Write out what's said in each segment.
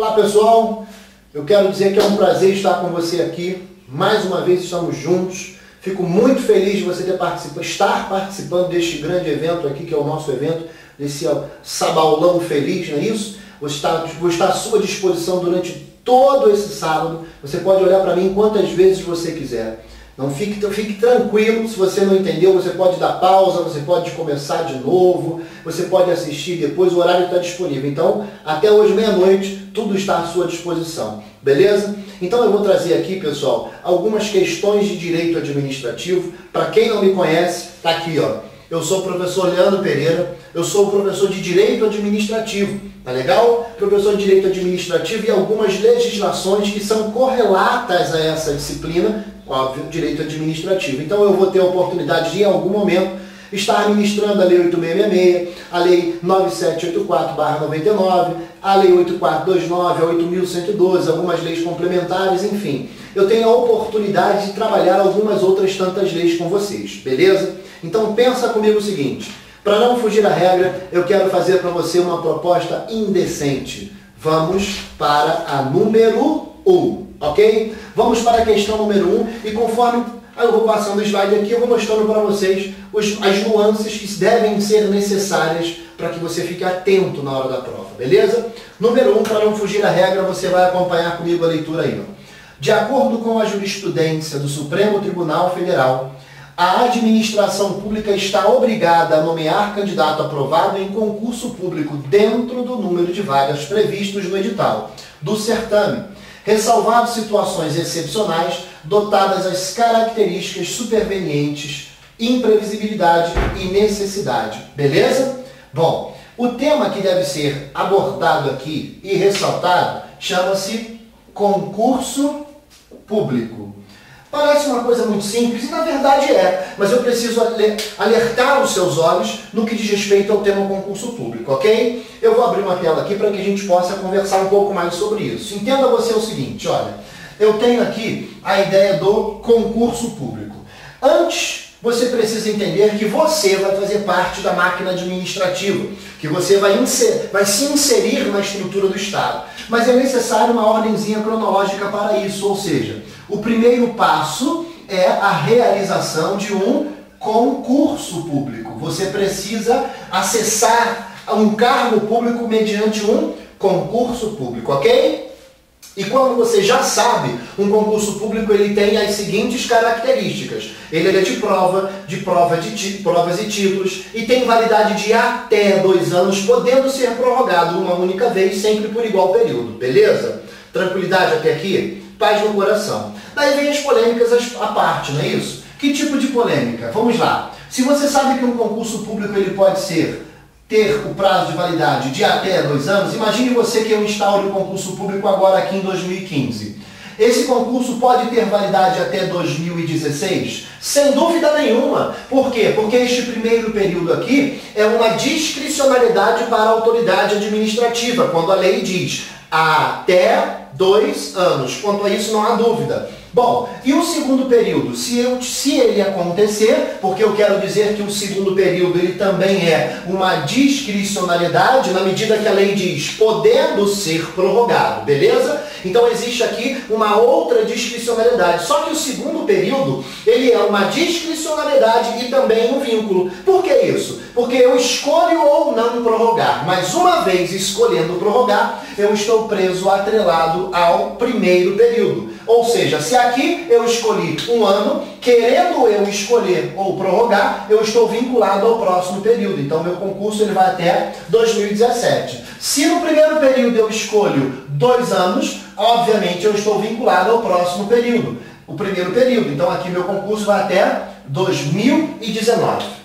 Olá pessoal, eu quero dizer que é um prazer estar com você aqui. Mais uma vez estamos juntos. Fico muito feliz de você estar participando deste grande evento aqui, que é o nosso evento, desse Sabaulão Feliz, não é isso? Vou estar à sua disposição durante todo esse sábado. Você pode olhar para mim quantas vezes você quiser. Não fique tranquilo, se você não entendeu, você pode dar pausa, você pode começar de novo, você pode assistir depois, o horário está disponível. Então, até hoje, meia-noite, tudo está à sua disposição, beleza? Então eu vou trazer aqui, pessoal, algumas questões de direito administrativo. Para quem não me conhece, está aqui, ó. Eu sou o professor Leandro Pereira, eu sou o professor de Direito Administrativo, tá legal? Professor de Direito Administrativo e algumas legislações que são correlatas a essa disciplina, óbvio, Direito Administrativo. Então eu vou ter a oportunidade de, em algum momento, estar ministrando a Lei 8666, a Lei 9784/99, a Lei 8429, a 8112, algumas leis complementares, enfim. Eu tenho a oportunidade de trabalhar algumas outras tantas leis com vocês, beleza? Então pensa comigo o seguinte, para não fugir da regra, eu quero fazer para você uma proposta indecente. Vamos para a número 1, ok? Vamos para a questão número 1 e conforme eu vou passando o slide aqui, eu vou mostrando para vocês as nuances que devem ser necessárias para que você fique atento na hora da prova, beleza? Número 1, para não fugir da regra, você vai acompanhar comigo a leitura aí, ó. De acordo com a jurisprudência do Supremo Tribunal Federal, a administração pública está obrigada a nomear candidato aprovado em concurso público dentro do número de vagas previstos no edital do certame, ressalvado situações excepcionais dotadas as características supervenientes, imprevisibilidade e necessidade. Beleza? Bom, o tema que deve ser abordado aqui e ressaltado chama-se concurso público. Parece uma coisa muito simples, e na verdade é, mas eu preciso alertar os seus olhos no que diz respeito ao tema concurso público, ok? Eu vou abrir uma tela aqui para que a gente possa conversar um pouco mais sobre isso. Entenda você o seguinte, olha, eu tenho aqui a ideia do concurso público. Antes, você precisa entender que você vai fazer parte da máquina administrativa, que você vai se inserir na estrutura do Estado. Mas é necessário uma ordenzinha cronológica para isso, ou seja, o primeiro passo é a realização de um concurso público. Você precisa acessar um cargo público mediante um concurso público, ok? E quando você já sabe, um concurso público ele tem as seguintes características. Ele é de provas e títulos e tem validade de até 2 anos, podendo ser prorrogado uma única vez, sempre por igual período. Beleza? Tranquilidade até aqui? Paz no coração. Daí vem as polêmicas à parte, não é isso? Que tipo de polêmica? Vamos lá. Se você sabe que um concurso público ele pode ter o prazo de validade de até 2 anos, imagine você que eu instaure o concurso público agora aqui em 2015. Esse concurso pode ter validade até 2016? Sem dúvida nenhuma. Por quê? Porque este primeiro período aqui é uma discricionalidade para a autoridade administrativa, quando a lei diz até 2 anos. Quanto a isso não há dúvida. Bom, e o segundo período? Se ele acontecer, porque eu quero dizer que o segundo período ele também é uma discricionalidade, na medida que a lei diz podendo ser prorrogado, beleza? Então existe aqui uma outra discricionalidade. Só que o segundo período, ele é uma discricionalidade e também um vínculo. Por que isso? Porque eu escolho ou não prorrogar, mas uma vez escolhendo prorrogar, eu estou preso, atrelado ao primeiro período. Ou seja, se aqui eu escolhi 1 ano, querendo eu escolher ou prorrogar, eu estou vinculado ao próximo período. Então, meu concurso ele vai até 2017. Se no primeiro período eu escolho 2 anos, obviamente eu estou vinculado ao próximo período, o primeiro período. Então, aqui meu concurso vai até 2019.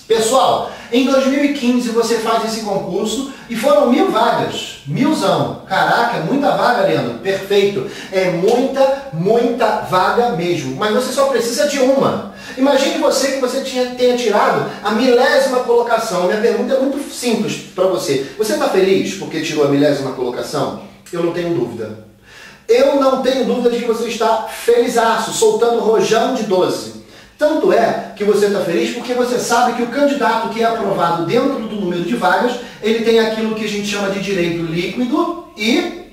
Pessoal, em 2015 você faz esse concurso e foram 1000 vagas. 1000zão. Caraca, muita vaga, Leandro. Perfeito. É muita vaga mesmo. Mas você só precisa de uma. Imagine você que você tenha tirado a 1000ª colocação. Minha pergunta é muito simples para você. Você está feliz porque tirou a 1000ª colocação? Eu não tenho dúvida. Eu não tenho dúvida de que você está felizaço, soltando rojão de 12. Tanto é que você está feliz porque você sabe que o candidato que é aprovado dentro do número de vagas, ele tem aquilo que a gente chama de direito líquido e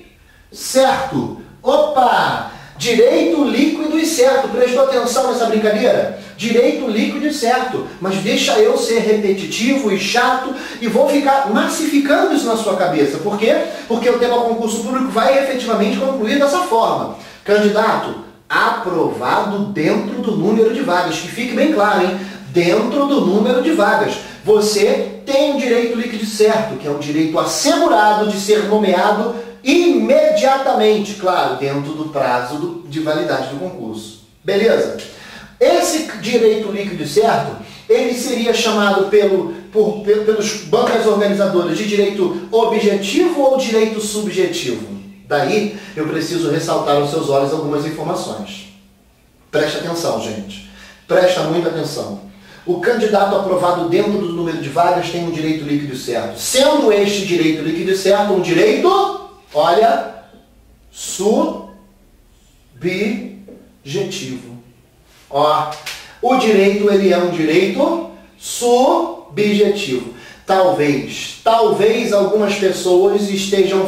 certo. Opa! Direito líquido e certo. Prestou atenção nessa brincadeira? Direito líquido e certo. Mas deixa eu ser repetitivo e chato e vou ficar massificando isso na sua cabeça. Por quê? Porque o tema concurso público vai efetivamente concluir dessa forma. Candidato, aprovado dentro do número de vagas. Que fique bem claro, hein? Dentro do número de vagas. Você tem um direito líquido e certo, que é um direito assegurado de ser nomeado imediatamente, claro, dentro do prazo de validade do concurso. Beleza? Esse direito líquido e certo, ele seria chamado pelos bancas organizadoras de direito objetivo ou direito subjetivo? Daí, eu preciso ressaltar aos seus olhos algumas informações. Preste atenção, gente. Presta muita atenção. O candidato aprovado dentro do número de vagas tem um direito líquido e certo. Sendo este direito líquido e certo um direito, olha, subjetivo. Ó, o direito, ele é um direito subjetivo. Talvez algumas pessoas estejam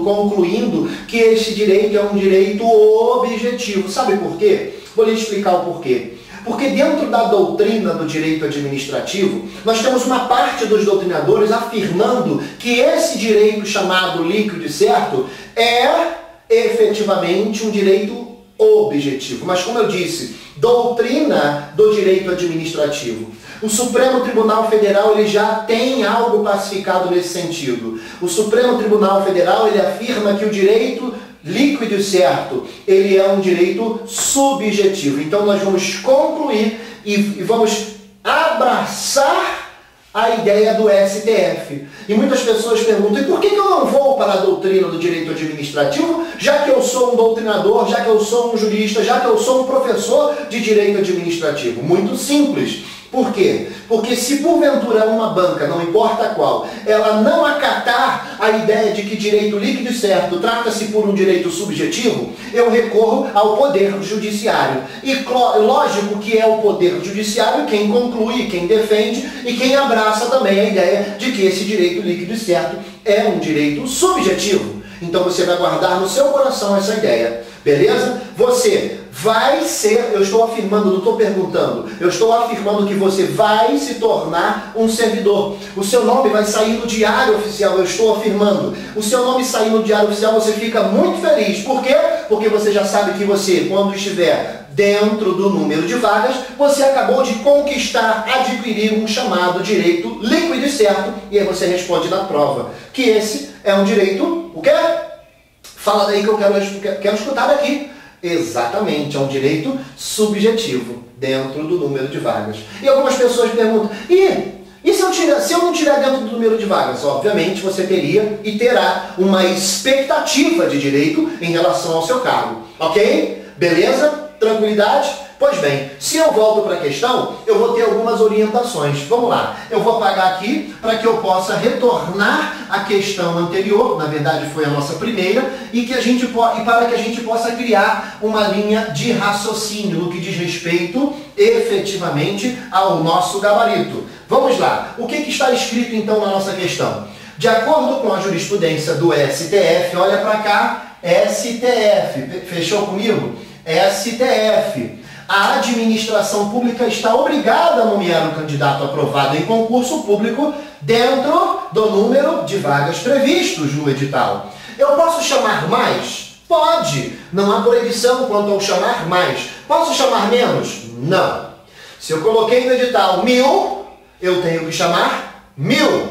concluindo que este direito é um direito objetivo. Sabe por quê? Vou lhe explicar o porquê. Porque dentro da doutrina do direito administrativo, nós temos uma parte dos doutrinadores afirmando que esse direito chamado líquido e certo é efetivamente um direito objetivo. Mas como eu disse, doutrina do direito administrativo. O Supremo Tribunal Federal ele já tem algo pacificado nesse sentido. O Supremo Tribunal Federal ele afirma que o direito líquido e certo, ele é um direito subjetivo. Então nós vamos concluir e vamos abraçar a ideia do STF. E muitas pessoas perguntam, e por que eu não vou para a doutrina do direito administrativo, já que eu sou um doutrinador, já que eu sou um jurista, já que eu sou um professor de direito administrativo? Muito simples. Por quê? Porque se porventura uma banca, não importa qual, ela não acatar a ideia de que direito líquido e certo trata-se por um direito subjetivo, eu recorro ao Poder Judiciário. E lógico que é o Poder Judiciário quem conclui, quem defende e quem abraça também a ideia de que esse direito líquido e certo é um direito subjetivo. Então você vai guardar no seu coração essa ideia. Beleza? Você vai ser, eu estou afirmando, não estou perguntando, eu estou afirmando que você vai se tornar um servidor. O seu nome vai sair no Diário Oficial, eu estou afirmando. O seu nome sair no Diário Oficial, você fica muito feliz. Por quê? Porque você já sabe que você, quando estiver dentro do número de vagas, você acabou de conquistar, adquirir um chamado direito líquido e certo, e aí você responde na prova que esse é um direito, o quê? Fala daí que eu quero escutar daqui. Exatamente, é um direito subjetivo dentro do número de vagas. E algumas pessoas perguntam, e se eu não tirar dentro do número de vagas? Obviamente você teria e terá uma expectativa de direito em relação ao seu cargo. Ok? Beleza? Tranquilidade? Pois bem, se eu volto para a questão, eu vou ter algumas orientações. Vamos lá, eu vou apagar aqui para que eu possa retornar à questão anterior, na verdade foi a nossa primeira, e para que a gente possa criar uma linha de raciocínio no que diz respeito efetivamente ao nosso gabarito. Vamos lá, o que está escrito então na nossa questão? De acordo com a jurisprudência do STF, olha para cá, STF, fechou comigo? STF. A administração pública está obrigada a nomear um candidato aprovado em concurso público dentro do número de vagas previstos no edital. Eu posso chamar mais? Pode. Não há proibição quanto ao chamar mais. Posso chamar menos? Não. Se eu coloquei no edital 1000, eu tenho que chamar 1000.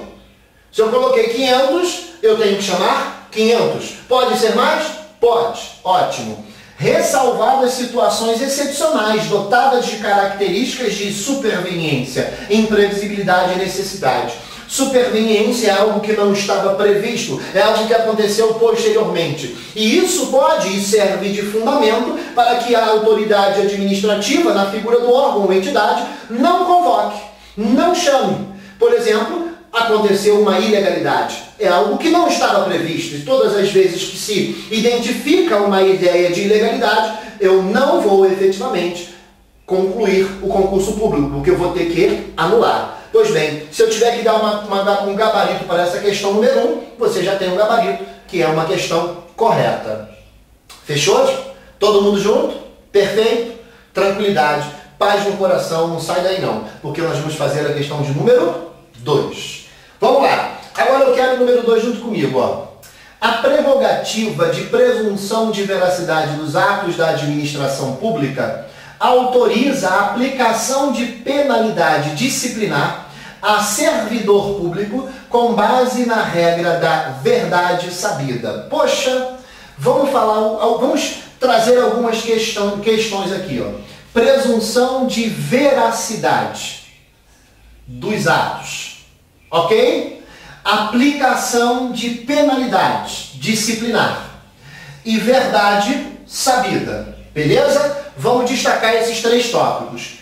Se eu coloquei 500, eu tenho que chamar 500. Pode ser mais? Pode. Ótimo. Ressalvadas situações excepcionais, dotadas de características de superveniência, imprevisibilidade e necessidade. Superveniência é algo que não estava previsto, é algo que aconteceu posteriormente. E isso pode e serve de fundamento para que a autoridade administrativa, na figura do órgão ou entidade, não convoque, não chame. Por exemplo, aconteceu uma ilegalidade. É algo que não estava previsto. E todas as vezes que se identifica uma ideia de ilegalidade, eu não vou efetivamente concluir o concurso público, porque eu vou ter que anular. Pois bem, se eu tiver que dar um gabarito para essa questão número 1, você já tem um gabarito, que é uma questão correta. Fechou? Todo mundo junto? Perfeito? Tranquilidade, paz no coração, não sai daí não, porque nós vamos fazer a questão de número 2. Vamos lá. Agora eu quero o número 2 junto comigo, ó. A prerrogativa de presunção de veracidade dos atos da administração pública autoriza a aplicação de penalidade disciplinar a servidor público com base na regra da verdade sabida. Poxa, vamos trazer algumas questões aqui, ó. Presunção de veracidade dos atos, ok? Aplicação de penalidade disciplinar e verdade sabida, beleza? Vamos destacar esses 3 tópicos.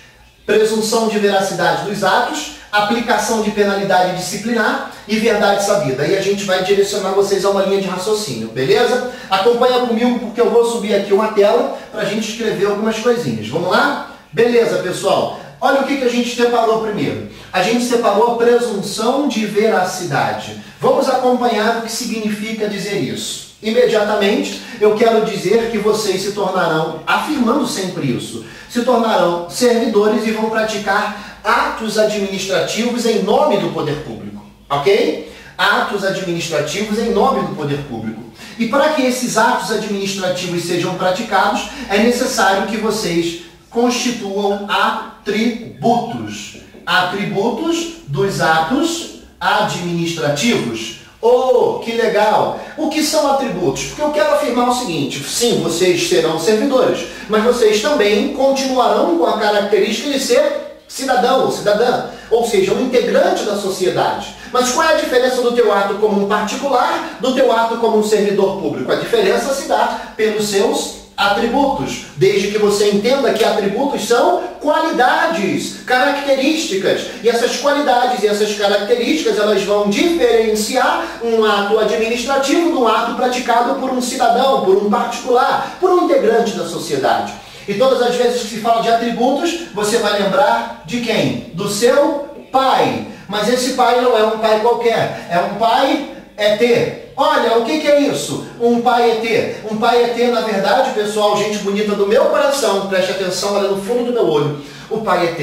Presunção de veracidade dos atos, aplicação de penalidade disciplinar e verdade sabida. Aí a gente vai direcionar vocês a uma linha de raciocínio, beleza? Acompanha comigo porque eu vou subir aqui uma tela para a gente escrever algumas coisinhas. Vamos lá? Beleza, pessoal? Olha o que a gente separou primeiro. A gente separou a presunção de veracidade. Vamos acompanhar o que significa dizer isso. Imediatamente, eu quero dizer que vocês se tornarão, afirmando sempre isso, se tornarão servidores e vão praticar atos administrativos em nome do poder público, ok? Atos administrativos em nome do poder público. E para que esses atos administrativos sejam praticados, é necessário que vocês constituam atributos. Atributos dos atos administrativos. Oh, que legal! O que são atributos? Porque eu quero afirmar o seguinte, sim, vocês serão servidores, mas vocês também continuarão com a característica de ser cidadão ou cidadã, ou seja, um integrante da sociedade. Mas qual é a diferença do teu ato como um particular do teu ato como um servidor público? A diferença se dá pelos seus atributos, desde que você entenda que atributos são qualidades, características, e essas qualidades e essas características elas vão diferenciar um ato administrativo de um ato praticado por um cidadão, por um particular, por um integrante da sociedade. E todas as vezes que se fala de atributos, você vai lembrar de quem? Do seu pai. Mas esse pai não é um pai qualquer, é um pai ET. Olha, o que é isso? Um pai ET. Um pai ET, na verdade, pessoal, gente bonita do meu coração, preste atenção, olha no fundo do meu olho. O pai ET,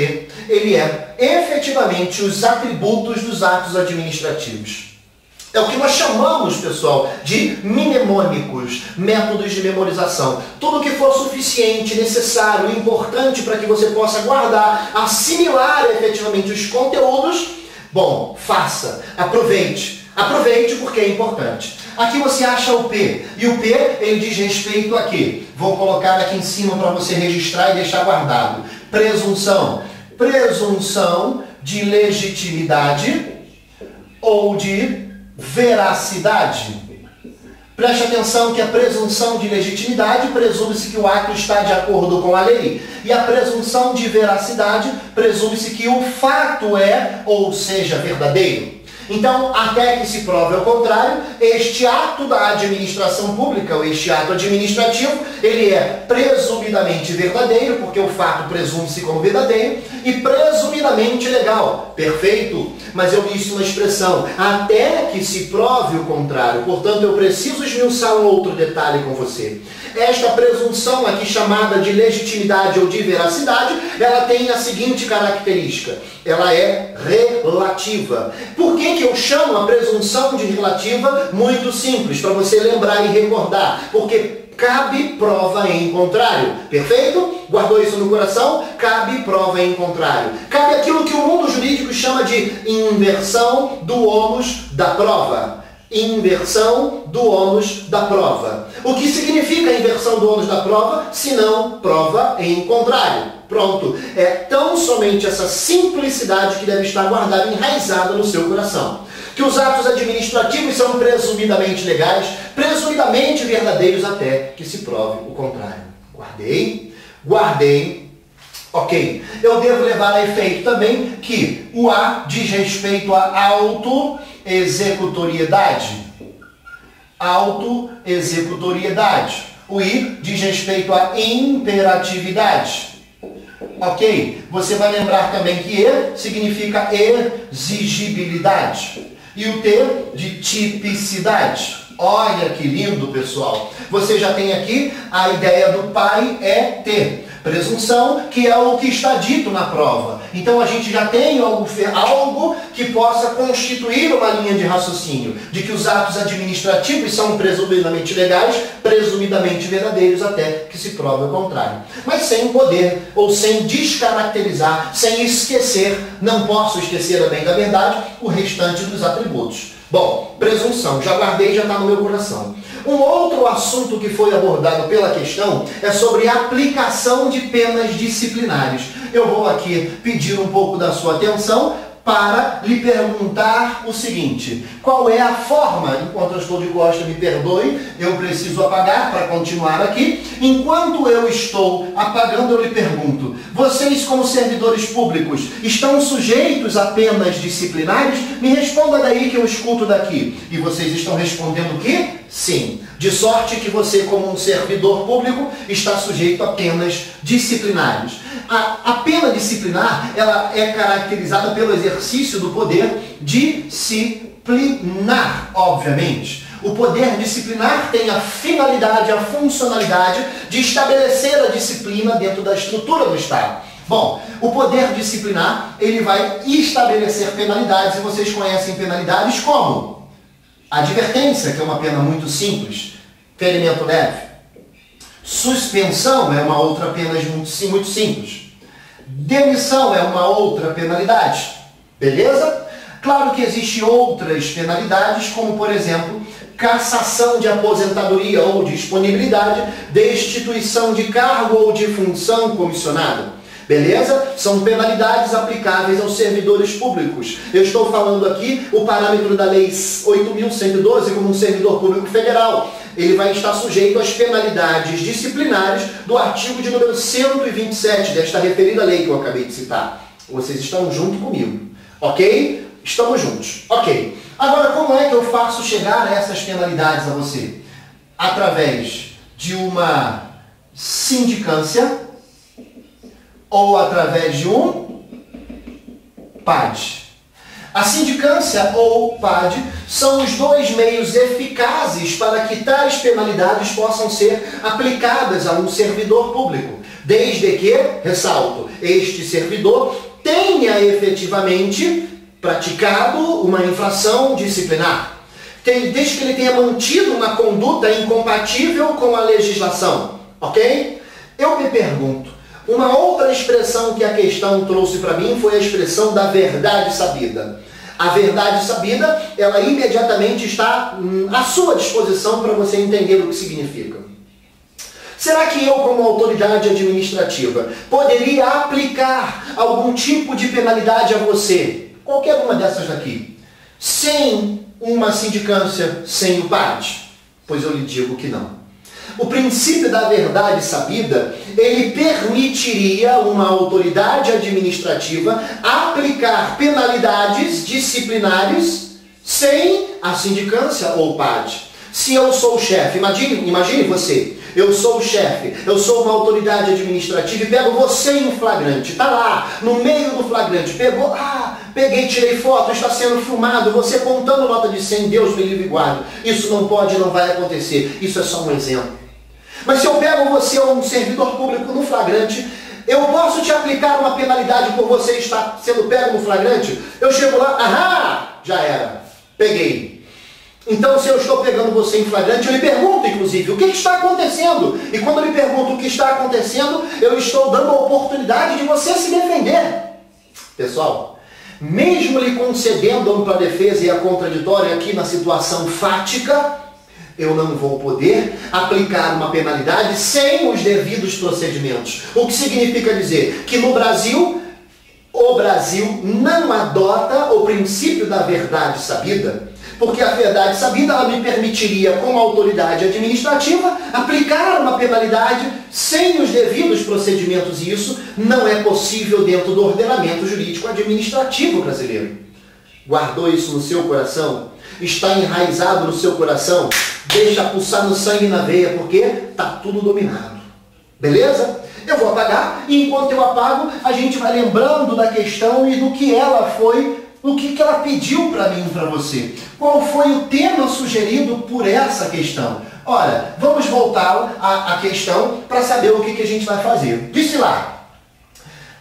ele é efetivamente os atributos dos atos administrativos. É o que nós chamamos, pessoal, de mnemônicos, métodos de memorização. Tudo que for suficiente, necessário, importante para que você possa guardar, assimilar efetivamente os conteúdos, bom, faça, aproveite. Aproveite porque é importante. Aqui você acha o P. E o P, ele diz respeito a quê? Vou colocar aqui em cima para você registrar e deixar guardado. Presunção. Presunção de legitimidade ou de veracidade. Preste atenção que a presunção de legitimidade presume-se que o ato está de acordo com a lei. E a presunção de veracidade presume-se que o fato é, ou seja, verdadeiro. Então, até que se prove ao contrário, este ato da administração pública, ou este ato administrativo, ele é presumidamente verdadeiro, porque o fato presume-se como verdadeiro, e presumidamente legal. Perfeito? Mas eu disse uma expressão, até que se prove o contrário. Portanto, eu preciso esmiuçar um outro detalhe com você. Esta presunção aqui chamada de legitimidade ou de veracidade, ela tem a seguinte característica. Ela é relativa. Por que eu chamo a presunção de relativa? Muito simples, para você lembrar e recordar. Porque cabe prova em contrário. Perfeito? Guardou isso no coração? Cabe prova em contrário. Cabe aquilo que o mundo jurídico chama de inversão do ônus da prova. Inversão do ônus da prova. O que significa a inversão do ônus da prova? Se não, prova em contrário. Pronto. É tão somente essa simplicidade que deve estar guardada, enraizada no seu coração. Que os atos administrativos são presumidamente legais, presumidamente verdadeiros até que se prove o contrário. Guardei? Guardei. Ok. Eu devo levar a efeito também que o A diz respeito à auto-executoriedade. Auto-executoriedade. O I diz respeito à imperatividade. Ok? Você vai lembrar também que E significa exigibilidade. E o T de tipicidade. Olha que lindo, pessoal. Você já tem aqui a ideia do pai é ter. Presunção, que é o que está dito na prova. Então a gente já tem algo que possa constituir uma linha de raciocínio, de que os atos administrativos são presumidamente legais, presumidamente verdadeiros, até que se prove o contrário. Mas sem poder, ou sem descaracterizar, sem esquecer, não posso esquecer, a bem da verdade, o restante dos atributos. Bom, presunção, já guardei, já está no meu coração. Um outro assunto que foi abordado pela questão é sobre a aplicação de penas disciplinares. Eu vou aqui pedir um pouco da sua atenção para lhe perguntar o seguinte: qual é a forma, enquanto eu estou de costa, me perdoe, eu preciso apagar para continuar aqui. Enquanto eu estou apagando, eu lhe pergunto: vocês, como servidores públicos, estão sujeitos a penas disciplinares? Me responda daí que eu escuto daqui. E vocês estão respondendo que sim. De sorte que você, como um servidor público, está sujeito a penas disciplinares. A pena disciplinar, ela é caracterizada pelo exercício do poder disciplinar, obviamente. O poder disciplinar tem a finalidade, a funcionalidade de estabelecer a disciplina dentro da estrutura do Estado. Bom, o poder disciplinar, ele vai estabelecer penalidades, e vocês conhecem penalidades como advertência, que é uma pena muito simples, ferimento leve. Suspensão é uma outra pena muito simples. Demissão é uma outra penalidade. Beleza? Claro que existem outras penalidades, como por exemplo, cassação de aposentadoria ou disponibilidade, destituição de cargo ou de função comissionada. Beleza? São penalidades aplicáveis aos servidores públicos. Eu estou falando aqui o parâmetro da Lei 8.112 como um servidor público federal. Ele vai estar sujeito às penalidades disciplinares do artigo de número 127 desta referida lei que eu acabei de citar. Vocês estão junto comigo, ok? Estamos juntos, ok. Agora, como é que eu faço chegar a essas penalidades a você? Através de uma sindicância ou através de um PAD. A sindicância ou PAD são os dois meios eficazes para que tais penalidades possam ser aplicadas a um servidor público, desde que, ressalto, este servidor tenha efetivamente praticado uma infração disciplinar, desde que ele tenha mantido uma conduta incompatível com a legislação, ok? Eu me pergunto, uma outra expressão que a questão trouxe para mim foi a expressão da verdade sabida. A verdade sabida, ela imediatamente está à sua disposição para você entender o que significa. Será que eu, como autoridade administrativa, poderia aplicar algum tipo de penalidade a você, qualquer uma dessas daqui, sem uma sindicância, sem o PAD? Pois eu lhe digo que não. O princípio da verdade sabida, ele permitiria uma autoridade administrativa aplicar penalidades disciplinares sem a sindicância ou PAD. Se eu sou o chefe, imagine você, eu sou o chefe, eu sou uma autoridade administrativa e pego você em flagrante, tá lá, no meio do flagrante, peguei, tirei foto, está sendo filmado, você contando nota de 100, Deus me livre e guarde. Isso não pode, não vai acontecer, isso é só um exemplo. Mas se eu pego você ou um servidor público no flagrante, eu posso te aplicar uma penalidade por você estar sendo pego no flagrante? Eu chego lá, já era, peguei. Então, se eu estou pegando você em flagrante, eu lhe pergunto, inclusive, o que está acontecendo? E quando eu lhe pergunto o que está acontecendo, eu estou dando a oportunidade de você se defender. Pessoal, mesmo lhe concedendo ampla defesa e a contraditória aqui na situação fática, eu não vou poder aplicar uma penalidade sem os devidos procedimentos. O que significa dizer que no Brasil, o Brasil não adota o princípio da verdade sabida, porque a verdade sabida ela me permitiria, como autoridade administrativa, aplicar uma penalidade sem os devidos procedimentos, e isso não é possível dentro do ordenamento jurídico administrativo brasileiro. Guardou isso no seu coração? Está enraizado no seu coração? Deixa pulsar no sangue e na veia, porque está tudo dominado. Beleza? Eu vou apagar, e enquanto eu apago, a gente vai lembrando da questão e do que ela foi O que ela pediu para mim e para você? Qual foi o tema sugerido por essa questão? Ora, vamos voltar à questão para saber o que a gente vai fazer. Disse lá,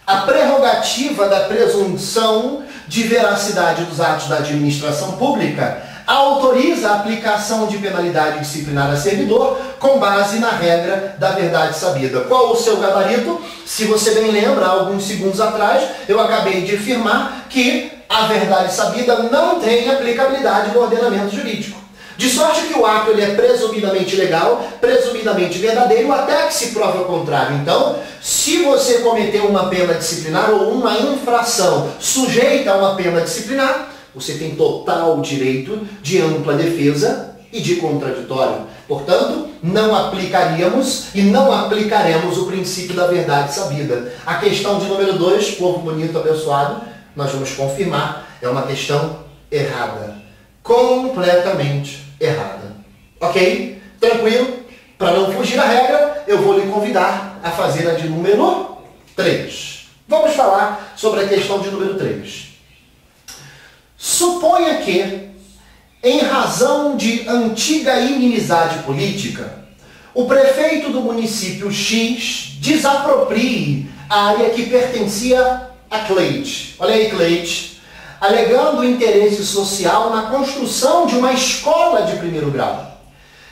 a prerrogativa da presunção de veracidade dos atos da administração pública autoriza a aplicação de penalidade disciplinar a servidor com base na regra da verdade sabida. Qual o seu gabarito? Se você bem lembra, alguns segundos atrás, eu acabei de afirmar que a verdade sabida não tem aplicabilidade no ordenamento jurídico. De sorte que o ato ele é presumidamente legal, presumidamente verdadeiro, até que se prove o contrário. Então, se você cometeu uma pena disciplinar ou uma infração sujeita a uma pena disciplinar, você tem total direito de ampla defesa e de contraditório. Portanto, não aplicaríamos e não aplicaremos o princípio da verdade sabida. A questão de número 2, povo bonito, abençoado, nós vamos confirmar, é uma questão errada. Completamente errada. Ok? Tranquilo? Para não fugir da regra, eu vou lhe convidar a fazer a de número 3. Vamos falar sobre a questão de número 3. Suponha que, em razão de antiga inimizade política, o prefeito do município X desaproprie a área que pertencia a Cleide. Olha aí, Cleide. Alegando interesse social na construção de uma escola de primeiro grau.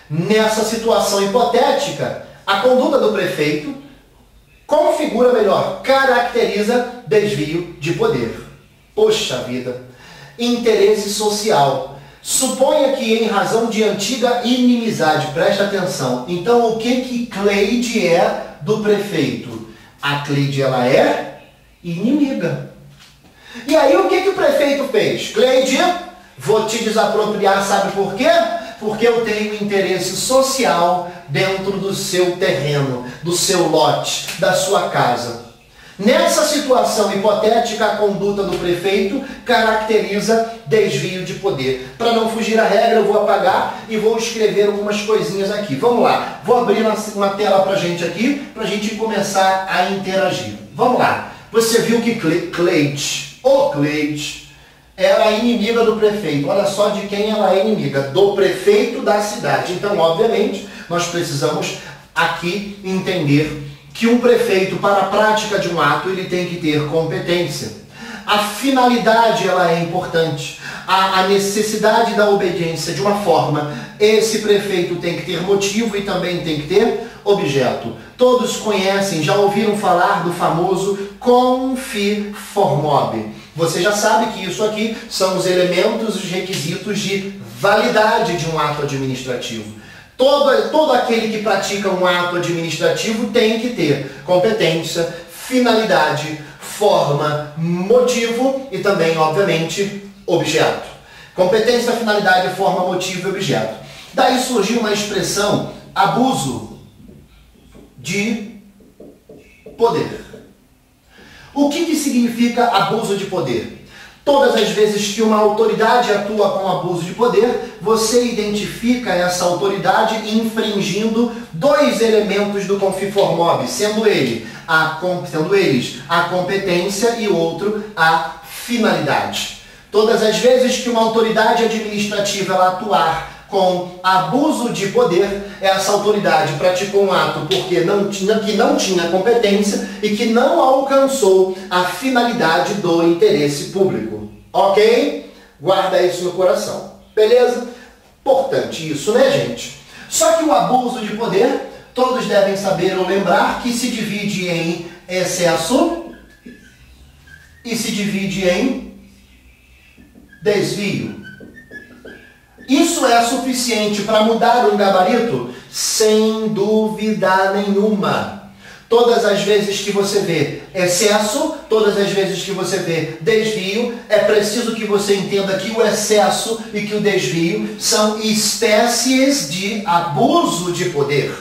Nessa situação hipotética, a conduta do prefeito configura melhor, caracteriza desvio de poder. Poxa vida, interesse social. Suponha que em razão de antiga inimizade, presta atenção. Então o que Cleide é do prefeito? A Cleide ela é inimiga. E aí o que o prefeito fez? Cleide, vou te desapropriar, sabe por quê? Porque eu tenho interesse social dentro do seu terreno, do seu lote, da sua casa. Nessa situação hipotética, a conduta do prefeito caracteriza desvio de poder. Para não fugir à regra, eu vou apagar e vou escrever algumas coisinhas aqui. Vamos lá, vou abrir uma tela para a gente aqui, para a gente começar a interagir. Vamos lá, você viu que Cleide, ela é inimiga do prefeito. Olha só de quem ela é inimiga, do prefeito da cidade. Então, obviamente, nós precisamos aqui entender que um prefeito, para a prática de um ato, ele tem que ter competência. A finalidade, ela é importante. A necessidade da obediência de uma forma. Esse prefeito tem que ter motivo e também tem que ter objeto. Todos conhecem, já ouviram falar do famoso confi formob. Você já sabe que isso aqui são os elementos, os requisitos de validade de um ato administrativo. Todo aquele que pratica um ato administrativo tem que ter competência, finalidade, forma, motivo e também, obviamente, objeto. Competência, finalidade, forma, motivo e objeto. Daí surgiu uma expressão, abuso de poder. O que significa abuso de poder? Todas as vezes que uma autoridade atua com abuso de poder, você identifica essa autoridade infringindo dois elementos do confiformob, sendo eles a competência e outro a finalidade. Todas as vezes que uma autoridade administrativa ela atuar com abuso de poder, essa autoridade praticou um ato porque que não tinha competência e que não alcançou a finalidade do interesse público. Ok? Guarda isso no coração. Beleza? Importante isso, né, gente? Só que o abuso de poder, todos devem saber ou lembrar que se divide em excesso e se divide em desvio. Isso é suficiente para mudar um gabarito? Sem dúvida nenhuma. Todas as vezes que você vê excesso, todas as vezes que você vê desvio, é preciso que você entenda que o excesso e que o desvio são espécies de abuso de poder.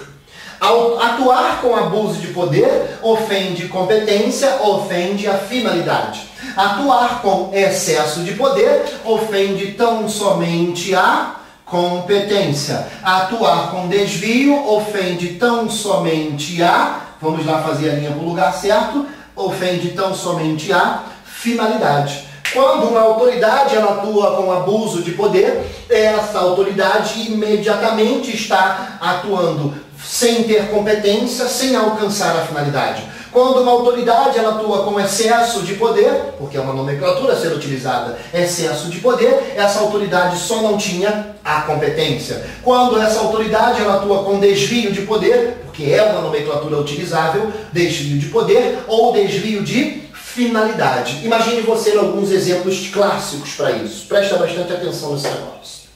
Ao atuar com abuso de poder, ofende competência, ofende a finalidade. Atuar com excesso de poder, ofende tão somente a competência. Atuar com desvio, ofende tão somente a, vamos lá fazer a linha para o lugar certo, ofende tão somente a finalidade. Quando uma autoridade ela atua com abuso de poder, essa autoridade imediatamente está atuando sem ter competência, sem alcançar a finalidade. Quando uma autoridade ela atua com excesso de poder, porque é uma nomenclatura a ser utilizada, excesso de poder, essa autoridade só não tinha a competência. Quando essa autoridade ela atua com desvio de poder, porque é uma nomenclatura utilizável, desvio de poder ou desvio de finalidade. Imagine você alguns exemplos clássicos para isso. Presta bastante atenção nesse negócio.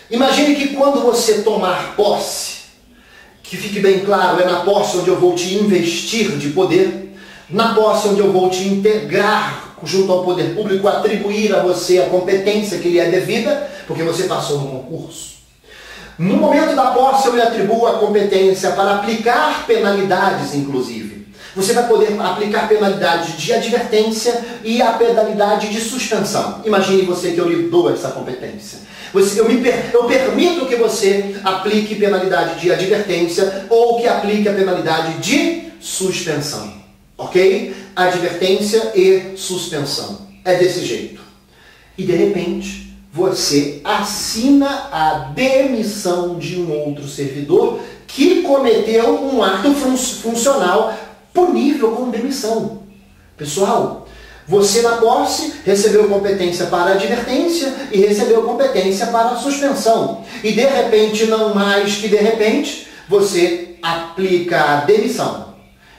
Imagine que quando você tomar posse, que fique bem claro, é na posse onde eu vou te investir de poder, na posse onde eu vou te integrar junto ao poder público, atribuir a você a competência que lhe é devida, porque você passou no concurso. No momento da posse eu lhe atribuo a competência para aplicar penalidades, inclusive. Você vai poder aplicar penalidade de advertência e a penalidade de suspensão. Imagine você que eu lhe dou essa competência. Eu permito que você aplique penalidade de advertência ou que aplique a penalidade de suspensão. Ok? Advertência e suspensão. É desse jeito. E de repente, você assina a demissão de um outro servidor que cometeu um ato funcional punível com demissão. Pessoal, você na posse recebeu competência para advertência e recebeu competência para suspensão. E de repente, não mais que de repente, você aplica a demissão.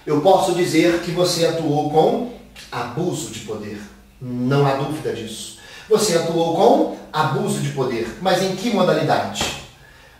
Eu posso dizer que você atuou com abuso de poder. Não há dúvida disso. Você atuou com abuso de poder. Mas em que modalidade?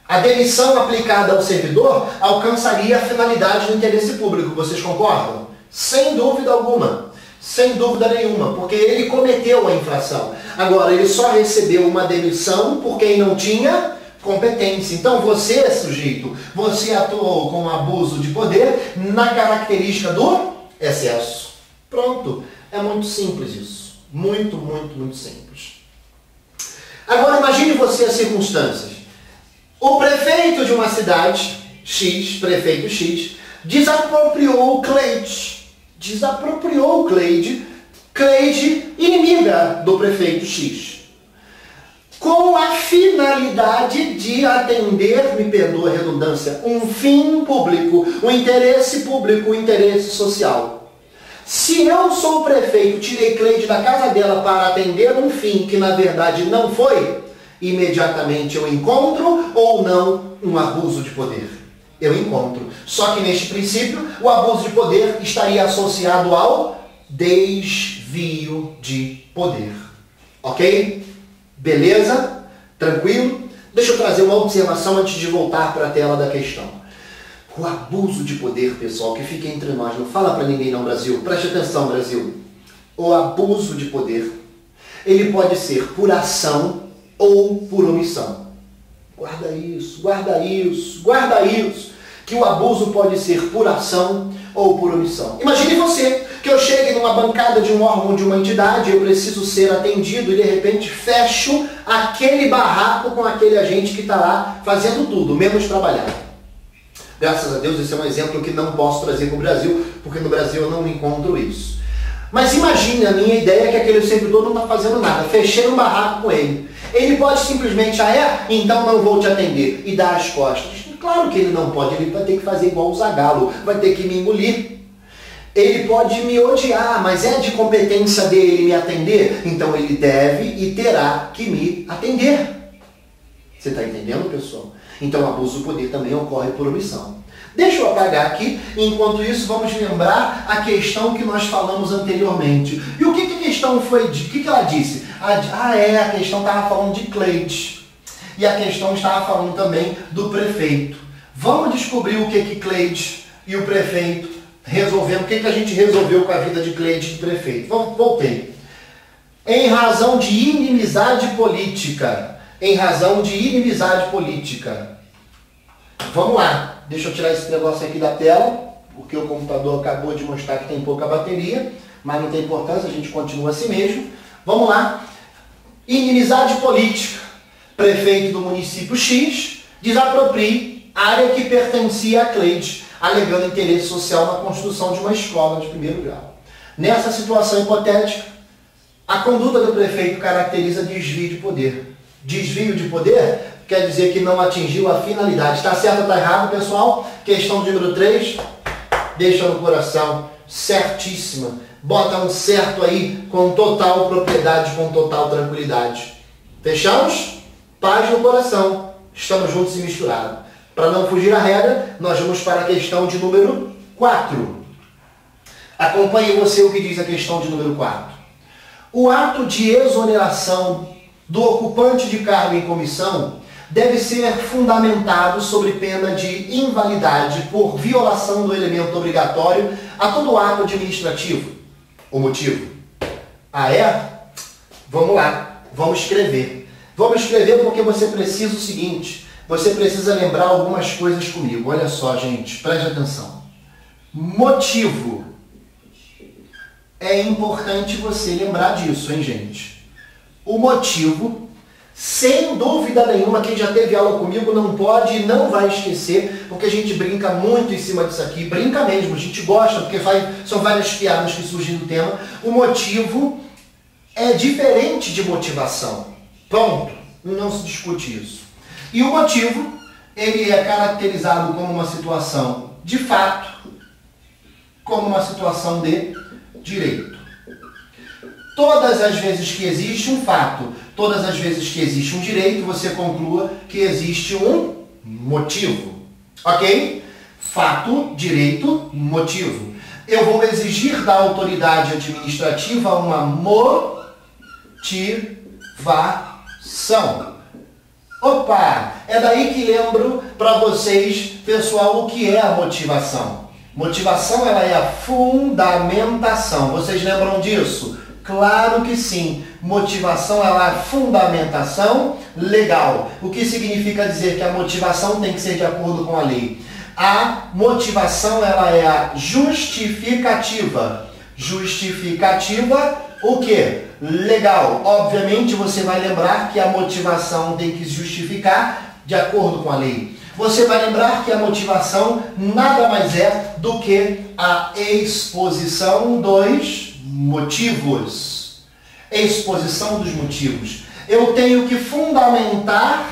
A demissão aplicada ao servidor alcançaria a finalidade do interesse público. Vocês concordam? Sem dúvida alguma. Sem dúvida nenhuma. Porque ele cometeu a infração. Agora, ele só recebeu uma demissão por quem não tinha competência. Então, você, sujeito, você atuou com abuso de poder na característica do excesso. Pronto. É muito simples isso. Muito, muito, muito simples. Agora, imagine você as circunstâncias. O prefeito de uma cidade, X, prefeito X, desapropriou o Cleide. Desapropriou o Cleide, Cleide inimiga do prefeito X. Com a finalidade de atender, me perdoa a redundância, um fim público, um interesse social. Se eu sou o prefeito, tirei Cleide da casa dela para atender um fim que na verdade não foi, imediatamente eu encontro ou não um abuso de poder? Eu encontro. Só que neste princípio, o abuso de poder estaria associado ao desvio de poder. Ok? Beleza? Tranquilo? Deixa eu trazer uma observação antes de voltar para a tela da questão. O abuso de poder, pessoal, que fica entre nós, não fala para ninguém não, Brasil. Preste atenção, Brasil. O abuso de poder, ele pode ser por ação ou por omissão. Guarda isso, guarda isso, guarda isso. Que o abuso pode ser por ação ou por omissão. Imagine você, que eu chegue numa bancada de um órgão, de uma entidade, eu preciso ser atendido e de repente fecho aquele barraco com aquele agente que está lá fazendo tudo, menos trabalhar. Graças a Deus, esse é um exemplo que não posso trazer para o Brasil, porque no Brasil eu não encontro isso. Mas imagine, a minha ideia é que aquele servidor não está fazendo nada. Fechei um barraco com ele. Ele pode simplesmente, então não vou te atender, e dar as costas. Claro que ele não pode, ele vai ter que fazer igual o Zagalo, vai ter que me engolir. Ele pode me odiar, mas é de competência dele me atender, então ele deve e terá que me atender. Você está entendendo, pessoal? Então o abuso do poder também ocorre por omissão. Deixa eu apagar aqui, enquanto isso vamos lembrar a questão que nós falamos anteriormente. E o que a questão foi? O que ela disse? A questão estava falando de Cleide. E a questão estava falando também do prefeito. Vamos descobrir o que Cleide e o prefeito resolveram. O que a gente resolveu com a vida de Cleide e do prefeito. Voltei. Em razão de inimizade política. Em razão de inimizade política. Vamos lá. Deixa eu tirar esse negócio aqui da tela, porque o computador acabou de mostrar que tem pouca bateria, mas não tem importância, a gente continua assim mesmo. Vamos lá. Inimizade política. Prefeito do município X desapropria área que pertencia a Cleide, alegando interesse social na construção de uma escola de primeiro grau. Nessa situação hipotética, A conduta do prefeito caracteriza desvio de poder. Desvio de poder quer dizer que não atingiu a finalidade. Está certo ou está errado, pessoal? Questão número 3, deixa no coração. Certíssima. Bota um certo aí com total propriedade, com total tranquilidade. Fechamos? Paz no coração. Estamos juntos e misturados. Para não fugir à regra, nós vamos para a questão de número 4. Acompanhe você o que diz a questão de número 4. O ato de exoneração do ocupante de cargo em comissão deve ser fundamentado sob pena de invalidade por violação do elemento obrigatório a todo ato administrativo. O motivo? Ah, é? Vamos lá, vamos escrever. Vamos escrever porque você precisa o seguinte, você precisa lembrar algumas coisas comigo. Olha só, gente, preste atenção. Motivo. É importante você lembrar disso, hein, gente? O motivo, sem dúvida nenhuma, quem já teve aula comigo não pode e não vai esquecer, porque a gente brinca muito em cima disso aqui, brinca mesmo, a gente gosta, porque são várias piadas que surgem do tema. O motivo é diferente de motivação. Ponto. Não se discute isso. E o motivo, ele é caracterizado como uma situação de fato, como uma situação de direito. Todas as vezes que existe um fato, todas as vezes que existe um direito, você conclua que existe um motivo. Ok? Fato, direito, motivo. Eu vou exigir da autoridade administrativa uma motivação. Opa! É daí que lembro para vocês, pessoal, o que é a motivação. Motivação, ela é a fundamentação. Vocês lembram disso? Claro que sim. Motivação, ela é a fundamentação legal. O que significa dizer que a motivação tem que ser de acordo com a lei? A motivação, ela é a justificativa. Justificativa, o quê? Legal. Obviamente, você vai lembrar que a motivação tem que se justificar de acordo com a lei. Você vai lembrar que a motivação nada mais é do que a exposição dos motivos. Exposição dos motivos. Eu tenho que fundamentar,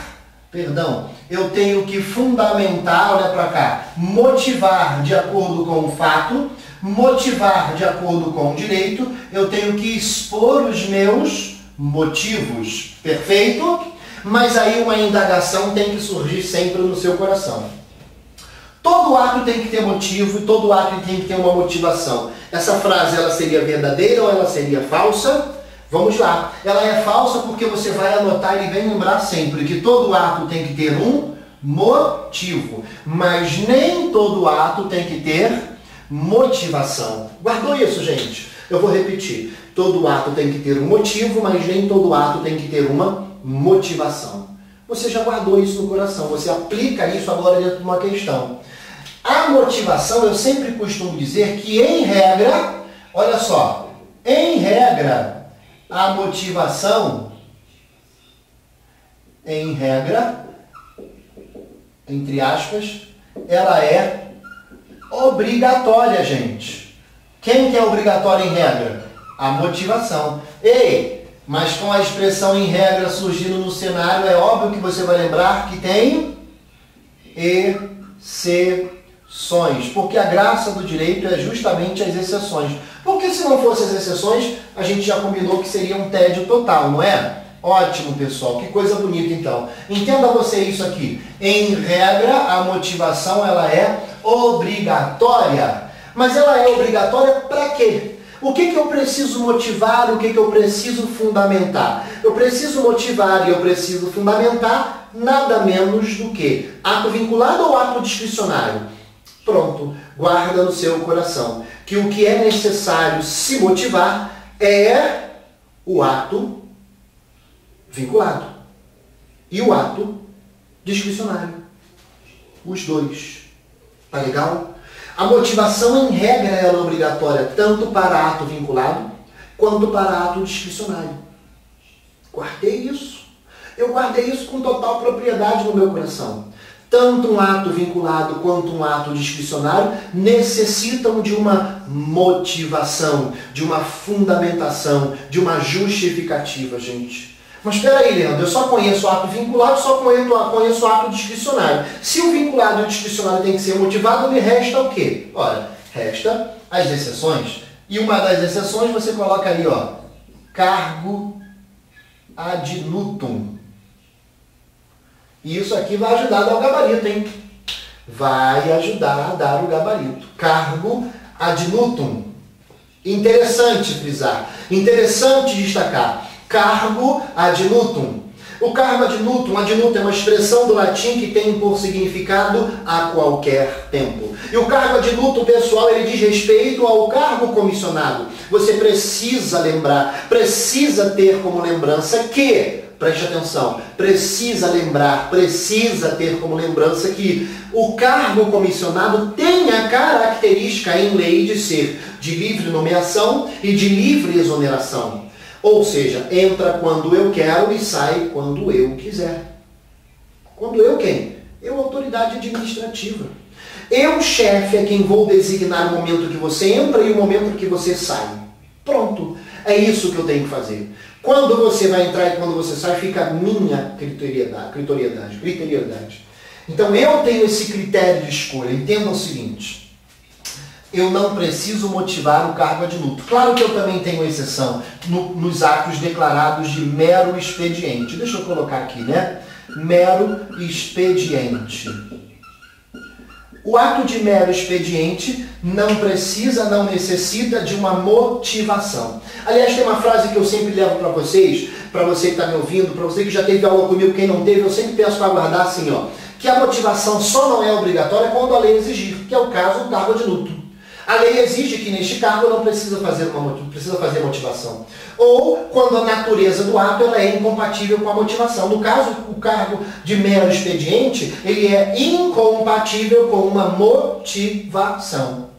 olha para cá, motivar de acordo com o fato, motivar de acordo com o direito, eu tenho que expor os meus motivos. Perfeito? Mas aí uma indagação tem que surgir sempre no seu coração. Todo ato tem que ter motivo e todo ato tem que ter uma motivação. Essa frase, ela seria verdadeira ou ela seria falsa? Vamos lá. Ela é falsa porque você vai anotar e vem lembrar sempre que todo ato tem que ter um motivo. Mas nem todo ato tem que ter motivação. Guardou isso, gente? Eu vou repetir. Todo ato tem que ter um motivo, mas nem todo ato tem que ter uma motivação. Você já guardou isso no coração, você aplica isso agora dentro de uma questão. A motivação, eu sempre costumo dizer que, em regra, olha só, em regra, a motivação, em regra, entre aspas, ela é obrigatória, gente. Quem que é obrigatório em regra? A motivação. Ei! Mas com a expressão em regra surgindo no cenário, é óbvio que você vai lembrar que tem exceções. Porque a graça do direito é justamente as exceções. Porque se não fossem as exceções, a gente já combinou que seria um tédio total, não é? Ótimo, pessoal. Que coisa bonita, então. Entenda você isso aqui. Em regra, a motivação ela é obrigatória. Mas ela é obrigatória para quê? O que eu preciso motivar, o que eu preciso fundamentar? Eu preciso motivar e eu preciso fundamentar nada menos do que ato vinculado ou ato discricionário. Pronto, guarda no seu coração que o que é necessário se motivar é o ato vinculado e o ato discricionário. Os dois. Tá legal? A motivação, em regra, ela é obrigatória tanto para ato vinculado quanto para ato discricionário. Guardei isso. Eu guardei isso com total propriedade no meu coração. tanto um ato vinculado quanto um ato discricionário necessitam de uma motivação, de uma fundamentação, de uma justificativa, gente. Mas espera aí, Leandro, eu só conheço o ato vinculado, só conheço o ato discricionário. Se o vinculado e o discricionário tem que ser motivado, me resta o quê? Ora, resta as exceções. E uma das exceções você coloca ali, ó, cargo ad nutum. E isso aqui vai ajudar a dar o gabarito, hein? Vai ajudar a dar o gabarito. Cargo ad nutum. Interessante frisar, interessante destacar. Cargo ad nutum. O cargo ad nutum é uma expressão do latim que tem por significado a qualquer tempo. E o cargo ad nutum, pessoal, ele diz respeito ao cargo comissionado. Você precisa lembrar, precisa ter como lembrança que, preste atenção, precisa ter como lembrança que o cargo comissionado tem a característica em lei de ser de livre nomeação e de livre exoneração. Ou seja, entra quando eu quero e sai quando eu quiser. Quando eu quem? Eu, autoridade administrativa. Eu, chefe, é quem vou designar o momento que você entra e o momento que você sai. Pronto. É isso que eu tenho que fazer. Quando você vai entrar e quando você sai, fica a minha criteriedade. Então eu tenho esse critério de escolha. Entenda o seguinte. Eu não preciso motivar o cargo ad nutum. Claro que eu também tenho exceção nos atos declarados de mero expediente. Deixa eu colocar aqui, né? Mero expediente. O ato de mero expediente não necessita de uma motivação. Aliás, tem uma frase que eu sempre levo para vocês, para você que está me ouvindo, para você que já teve aula comigo, quem não teve, eu sempre peço para guardar assim, ó, que a motivação só não é obrigatória quando a lei exigir, que é o caso do cargo ad nutum. A lei exige que neste cargo não precisa fazer motivação. Ou quando a natureza do ato ela é incompatível com a motivação. No caso, o cargo de mero expediente, ele é incompatível com uma motivação.